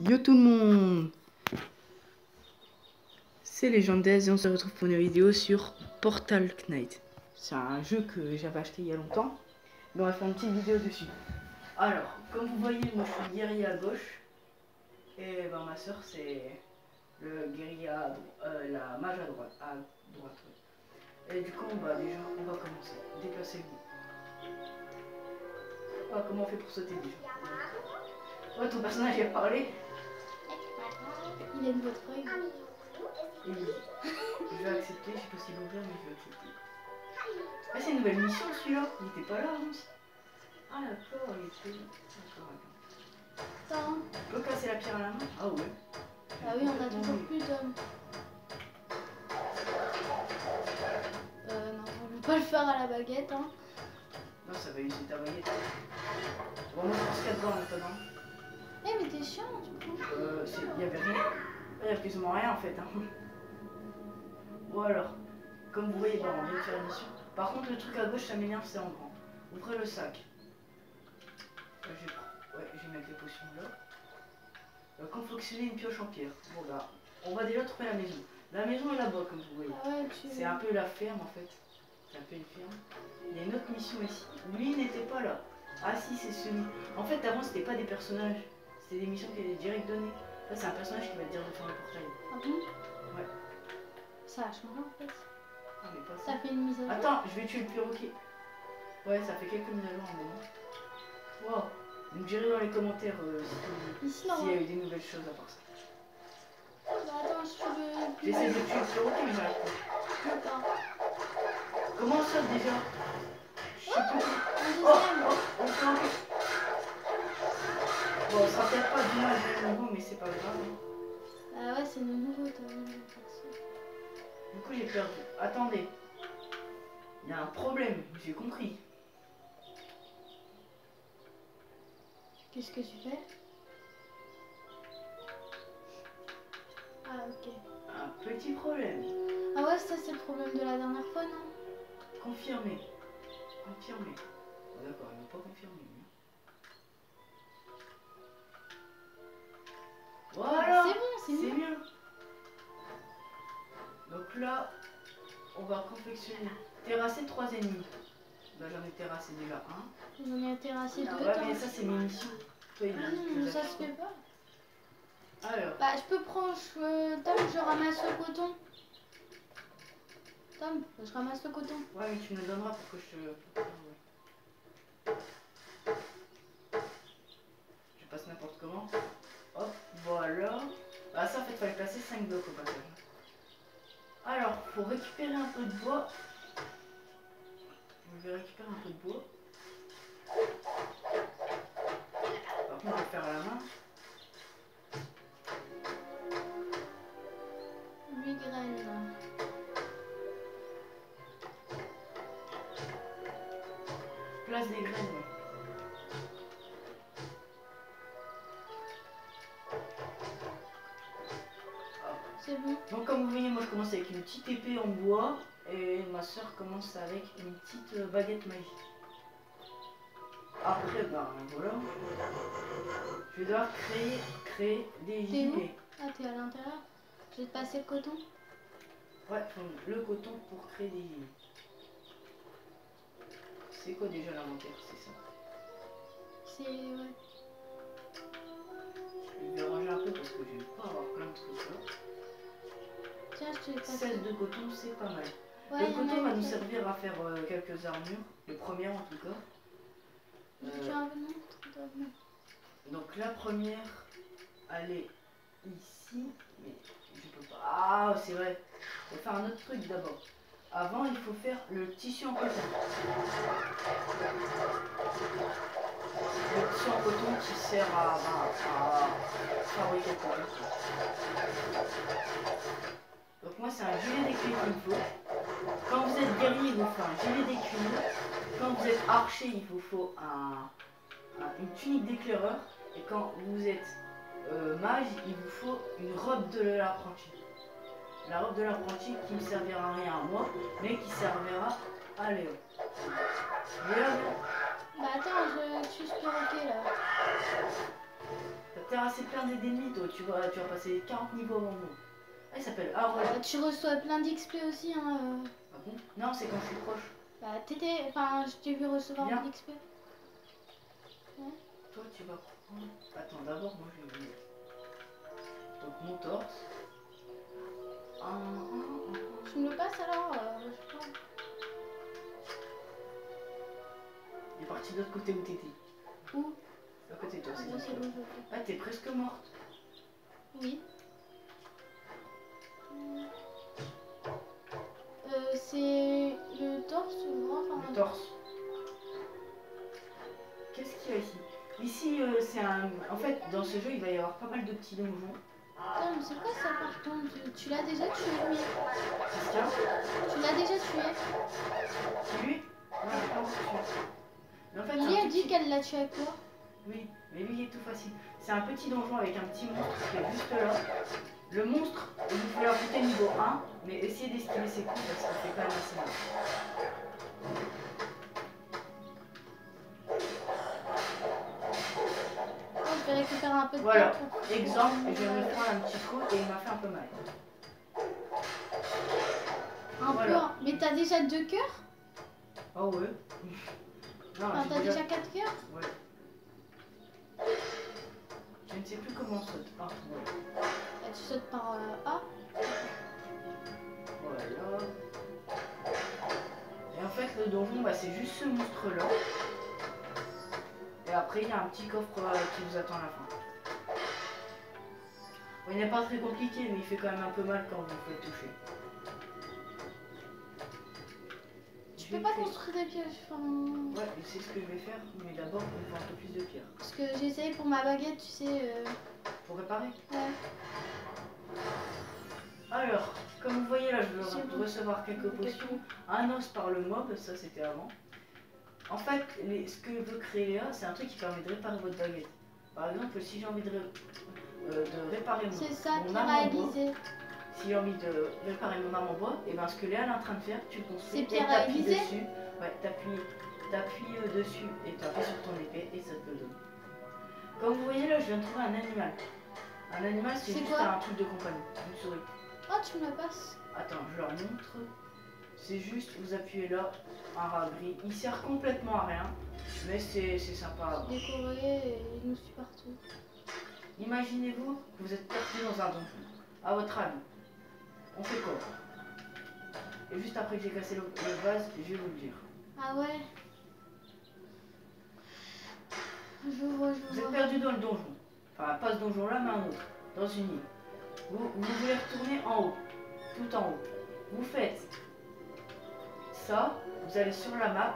Yo tout le monde, c'est Légendaise et on se retrouve pour une vidéo sur Portal Knight. C'est un jeu que j'avais acheté il y a longtemps, mais on va faire une petite vidéo dessus. Alors, comme vous voyez, moi je suis guerrier à gauche, et ben, ma soeur c'est le guerrier la mage à droite. Ouais. Et du coup, bah, déjà, on va commencer. Déplacez-vous. Ah, comment on fait pour sauter déjà? Ouais, ton personnage a parlé. Il a une voix feuille. Je vais accepter, je sais pas s'il va ouvrir, mais je vais accepter. Ah, c'est une nouvelle mission celui-là. Il était pas là avant aussi. Ah, d'accord, il était là. D'accord. Attends. Tu peux casser la pierre à la main? Ah, ouais. Ah oui, on a toujours plus d'hommes. Non, on ne peut pas le faire à la baguette. Hein. Non, ça va utiliser ta baguette. Bon, moi je pense qu'il y a dedans maintenant. Eh, mais t'es chiant, du coup. Il y avait rien. Il y a plus ou moins rien en fait. Hein. Bon, alors, comme vous voyez, bah, on vient de faire la mission. Par contre, le truc à gauche, ça m'énerve, c'est en grand. Ouvrez le sac. Je vais mettre les potions là. Confectionner une pioche en pierre. Bon, bah, on va déjà trouver la maison. La maison est là-bas, comme vous voyez. Ah ouais, c'est un peu la ferme en fait. C'est un peu une ferme. Il y a une autre mission ici. Lui n'était pas là. Ah si, c'est celui. En fait, avant, c'était pas des personnages. C'était des missions qui étaient direct données. Là, c'est un personnage qui va te dire de faire le portail. Ah bon? Ouais. Ça a changé en fait. Ah, mais pas Ça fait une mise à jour. Attends, je vais tuer le perroquet. Ouais, ça fait quelques mises à jour en moment. Wow. Donc, direz dans les commentaires s'il y a eu des nouvelles choses à part ça. Bah attends, si tu veux. J'essaie de tuer le perroquet, mais j'arrive pas. Attends. Comment ça déjà? Je sais pas. On se rend compte. Bon, ça sera peut-être pas du mal de nouveau, mais c'est pas grave. Ah ouais, c'est le nouveau, t'as vu. Du coup, j'ai perdu. Attendez. Il y a un problème, j'ai compris. Qu'est-ce que tu fais? Ah ok. Un petit problème. Ah ouais, ça c'est le problème de la dernière fois, non? Confirmé. Confirmé. Oh, d'accord, ils n'ont pas confirmé. Voilà. C'est bon, c'est bien. Donc là, on va confectionner. Terrasser 3 ennemis. Bah, j'en ai terrassé déjà un. J'en ai terrassé 2. Ouais, mais ça c'est mes missions. Toi, non, ça se fait pas. Alors. Bah, je peux prendre. Tom, je ramasse le coton. Tom, je ramasse le coton. Ouais, mais tu me le donneras pour que je. Je passe n'importe comment. Hop, voilà. Ah, ça en fait, il fallait placer 5 blocs au passage. Alors, pour récupérer un peu de bois. Je vais récupérer un peu de bois. Par contre, je vais le faire à la main. 8 graines. Place des graines, ouais. C'est bon. Donc comme vous voyez, moi je commence avec une petite épée en bois et ma soeur commence avec une petite baguette magique. Après, ben voilà. Je vais devoir créer des gilets. Ah, t'es à l'intérieur? Je vais te passer le coton. Ouais, le coton pour créer des gilets. C'est quoi déjà l'inventaire? C'est ça. C'est... ouais. Je vais ranger un peu parce que j'aime pas avoir plein de trucs là. Tiens, je te passe. 16 de coton, c'est pas mal. Ouais, le coton va nous servir à faire quelques armures, les premières en tout cas. Tu as un venant? Donc la première, elle est ici, mais je peux pas. Ah, c'est vrai. Il faut faire un autre truc d'abord. Avant, il faut faire le tissu en coton. Le tissu en coton qui sert à fabriquer le coton. Donc moi, c'est un gilet d'écuyer qu'il me faut. Quand vous êtes guerrier, il vous faut un gilet d'écuyer. Quand vous êtes archer, il vous faut une tunique d'éclaireur. Et quand vous êtes mage, il vous faut une robe de l'apprenti. La robe de l'apprenti qui ne servira à rien à moi, mais qui servira à Léo. Léo, bah attends, je suis perroquet là. t'as terrasser plein d'ennemis, toi. Tu vas passer 40 niveaux avant moi. Ah, il s'appelle Harold. Tu reçois plein d'XP aussi, hein. Ah bon? Non, c'est quand je suis proche. Bah, enfin, je t'ai vu recevoir Viens. de l'XP. Toi, tu vas prendre... Attends, d'abord, moi, je vais... Donc, mon torse. Tu me le passes alors je sais pas. Il est parti de l'autre côté où t'étais. Où? À côté de toi, c'est Bon, c'est bon, je le fais. Ah, t'es presque morte. Oui. C'est le torse ou le bras, enfin, Le torse. Qu'est-ce qu'il y a ici? Ici, c'est un... En fait, dans ce jeu, il va y avoir pas mal de petits donjons. Attends, mais c'est quoi ça par contre? Tu l'as déjà tué lui? Qu'est-ce qu'il y a? Tu l'as déjà tué? C'est lui? Non, j'ai pas encore tué. Mais en fait, Lily c'est un a dit petit- qu'elle l'a tué avec toi. Oui, mais lui, il est tout facile. C'est un petit donjon avec un petit monstre qui est juste là. Le monstre, vous pouvez l'affronter niveau 1, mais essayez d'esquiver ses coups parce qu'il fait quand même assez mal. Oh, je vais récupérer un peu de Voilà, temps pour... exemple, je vais me prendre un petit coup et il m'a fait un peu mal. Un Voilà. peu. Mais t'as déjà 2 cœurs? Oh ouais. Non, Enfin, j'ai t'as déjà 4 cœurs? Ouais. Je ne sais plus comment on saute. Ah, voilà. Bah, tu sautes par A. Voilà. Et en fait, le donjon, bah, c'est juste ce monstre-là. Et après, il y a un petit coffre qui vous attend à la fin. Bon, il n'est pas très compliqué, mais il fait quand même un peu mal quand vous le faites toucher. Tu peux pas construire des pièges, enfin... Ouais, et c'est ce que je vais faire, mais d'abord, il me faut un peu plus de pierre. Parce que j'ai essayé pour ma baguette, tu sais... Pour réparer. Ouais. Alors, comme vous voyez là, je C'est vais bon. recevoir quelques potions. Un os par le mob, ça c'était avant. En fait, ce que veut créer Léa, c'est un truc qui permet de réparer votre baguette. Par exemple, si j'ai envie de réparer C'est ça, mon Pierre arme a en bois, Élysée. si j'ai envie de réparer mon arme en bois, et ben ce que Léa est en train de faire, tu le construis C'est et Pierre à t'appuies Élysée. dessus. Ouais, t'appuies dessus et t'appuies sur ton épée et ça te le donne. Comme vous voyez là, je viens de trouver un animal. Un animal, c'est C'est juste quoi? un truc de compagnie, une souris. Oh, tu me la passes. Attends, je leur montre. C'est juste, vous appuyez là, un rat gris. Il sert complètement à rien, mais c'est sympa. Décoré et il nous suit partout. Imaginez-vous que vous êtes perdu dans un donjon. À votre avis, on fait quoi? Et juste après que j'ai cassé le vase, je vais vous le dire. Ah ouais. Je vois. Vous êtes perdu dans le donjon. Enfin, pas ce donjon-là, mais un autre. Dans une île. Vous voulez retourner en haut. Tout en haut. Vous faites ça. Vous allez sur la map.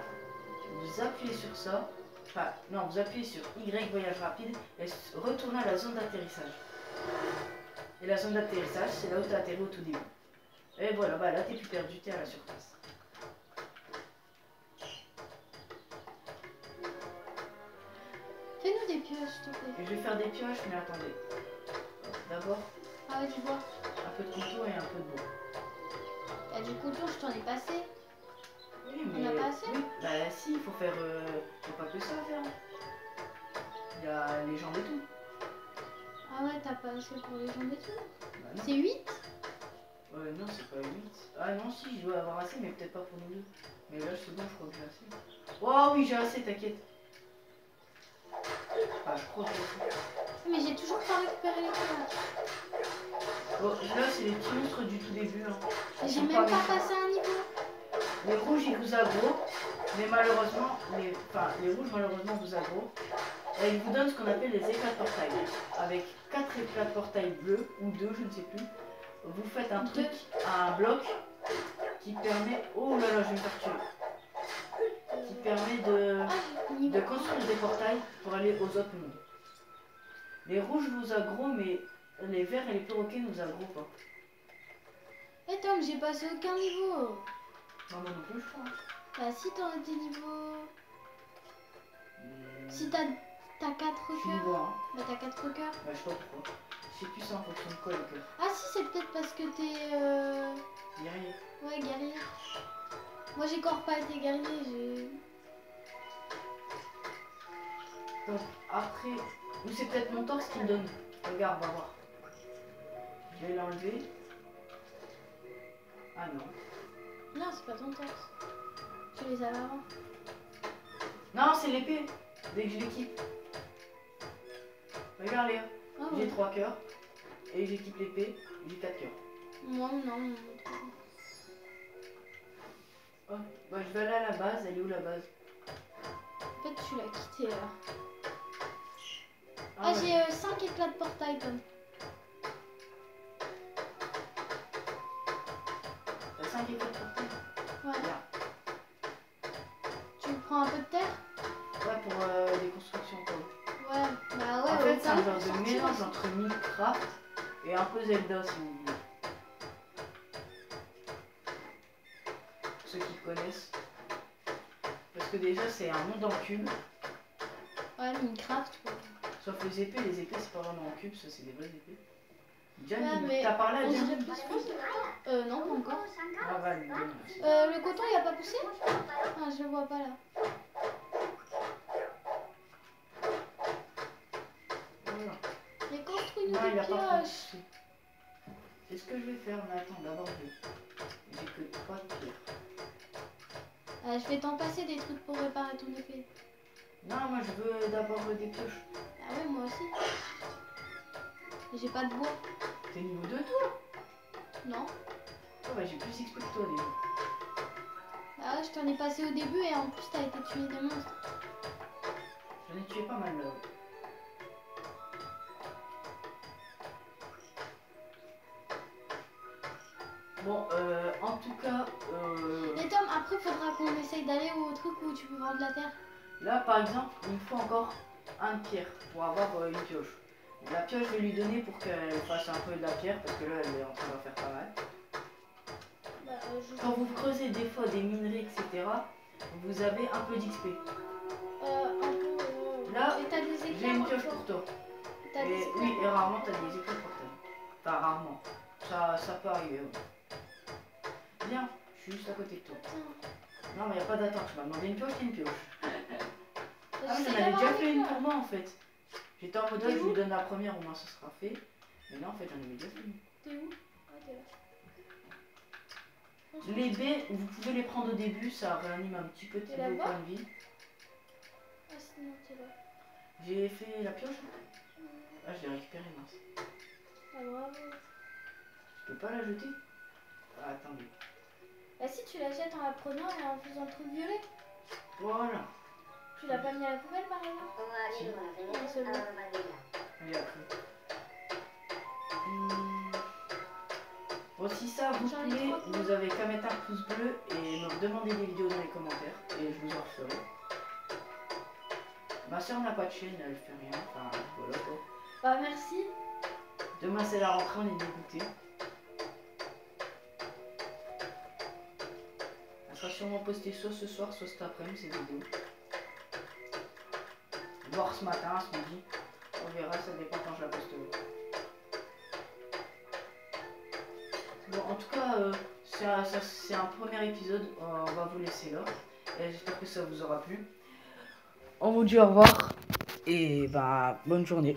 Vous appuyez sur ça. Enfin, non, vous appuyez sur Y, voyage rapide. Et retournez à la zone d'atterrissage. Et la zone d'atterrissage, c'est là où tu as atterri au tout début. Et voilà, bah là, t'es plus perdu, t'es à la surface. Fais-nous des pioches, s'il te plaît. Et je vais faire des pioches, mais attendez. D'abord, Ah ouais, du bois. un peu de couteau et un peu de bois. Bah, du couteau, je t'en ai passé. Oui, On n'a pas assez? Oui, bah si, il faut faire... faut pas que ça à faire. Il y a les jambes et tout. Ah ouais, t'as pas assez pour les jambes et tout. Bah non. C'est 8? Non, c'est pas 8. Ah non, si, je dois avoir assez, mais peut-être pas pour nous deux. Mais là, c'est bon, je crois que j'ai assez. Oh oui, j'ai assez, t'inquiète. Ah, je crois que j'ai assez. Mais j'ai toujours pas récupéré les pioches. Bon, là, c'est les petits monstres du tout début. Hein. Ils J'ai sont même pas méchants. passé un niveau. Les rouges, ils vous aggro. Mais malheureusement, les rouges, malheureusement, vous aggro. Et ils vous donnent ce qu'on appelle les éclats de portail. Avec 4 éclats de portail bleus, ou 2, je ne sais plus. Vous faites un truc, un bloc, qui permet... Oh là là, je vais me faire tuer. Qui permet Ah, j'ai de niveau. construire des portails pour aller aux autres mondes. Les rouges vous aggro, mais les verts et les perroquets nous aggro pas. Eh Tom, j'ai passé aucun niveau. Non, moi non plus, je crois. Bah si t'en as des niveaux... Si t'as 4 Je suis cœurs. niveau 1. Bah t'as 4 cœurs. Bah, je sais pas pourquoi. Je sais plus ça en fonction de quoi le cœur. Ah si, c'est peut-être parce que t'es... Guerrier. Ouais, guerrier. Moi j'ai encore pas été guerrier, j'ai... Donc après Ou c'est peut-être mon torse qui me donne. Regarde, on va voir. Je vais l'enlever. Ah non. Non, c'est pas ton torse. Tu les avais avant. Non, c'est l'épée. Dès que je l'équipe. Regarde Léa. Ah J'ai ouais. 3 cœurs. Et j'équipe l'épée. J'ai 4 cœurs. Moi, non. Oh, bah, je vais aller à la base. Elle est où la base? En fait, tu l'as quitté là. Ah, ouais. J'ai 5 éclats de portail, Tom. T'as 5 éclats de portail. Ouais. Bien. Tu prends un peu de terre? Ouais, pour des constructions quoi. Ouais. Bah ouais, En fait, c'est un autant genre pour de sortir mélange aussi. entre Minecraft et un peu Zelda si vous voulez. Pour ceux qui connaissent. Parce que déjà, c'est un monde en cube. Ouais, Minecraft. Ouais. Sauf les épées c'est pas vraiment en cube, ça c'est des vraies épées. Ouais, Gianni, mais t'as parlé à on Gianni? dirait plus. Non, pas encore. Ah, va, lui donne, merci. Le coton, il a pas poussé? Ah, je le vois pas là. Voilà. J'ai construit Non, une il a pas pioche. poussé. C'est ce que je vais faire, mais attends, d'abord j'ai que 3 pierres. Je vais t'en passer des trucs pour réparer ton épée. Non, moi je veux d'abord des pioches. Ah ouais, moi aussi. J'ai pas de bois. T'es niveau 2 toi? Non. Oh, bah j'ai plus XP que toi déjà. Ah ouais, je t'en ai passé au début et en plus t'as été tué des monstres. J'en ai tué pas mal là. Bon, en tout cas, Et Tom, après faudra qu'on essaye d'aller au truc où tu peux vendre la terre. là par exemple, il me faut encore un pierre pour avoir une pioche. La pioche, je vais lui donner pour qu'elle fasse un peu de la pierre parce que là, elle est en train d'en faire pas mal. Quand vous creusez des fois des minerais, etc., vous avez un peu d'XP. Là, Et t'as des j'ai éclairs une encore. pioche pour toi. T'as des Et, éclairs. oui, et rarement, t'as des éclairs pour toi. Enfin, rarement. Ça peut arriver. Ouais. Viens, je suis juste à côté de toi. Non, mais y a pas d'attente. Tu m'as demandé une pioche, c'est une pioche. Ah, mais j'en avais déjà fait une pour moi en fait. J'étais en mode, je lui donne la première, au moins ça sera fait. Mais là, en fait, j'en avais déjà fait une. T'es où? Ah, t'es là. Les baies, vous pouvez les prendre au début, ça réanime un petit peu de T'es là-bas? points de vie. Ah, sinon t'es là. J'ai fait la pioche. Ah, je l'ai récupérée, mince. Ah, bravo. Je peux pas la jeter? Ah, attendez. Bah si, tu la jettes en la prenant et en faisant le truc violet. Voilà. Tu l'as pas mis à la poubelle par exemple? Si. Non, c'est bon. Elle est après. Bon, si ça vous J'en ai plaît, trois. vous avez qu'à mettre un pouce bleu et me demander des vidéos dans les commentaires et je vous en referai. Ma soeur n'a pas de chaîne, elle fait rien, enfin voilà quoi. Bah merci. Demain c'est la rentrée, on est dégoûté. Elle sera sûrement postée soit ce soir, soit cet après-midi cette vidéo. Voire ce matin, ce midi. On verra, ça dépend quand je la posterai. Bon, en tout cas, c'est un premier épisode. On va vous laisser là. Et j'espère que ça vous aura plu. On vous dit au revoir. Et bah, bonne journée.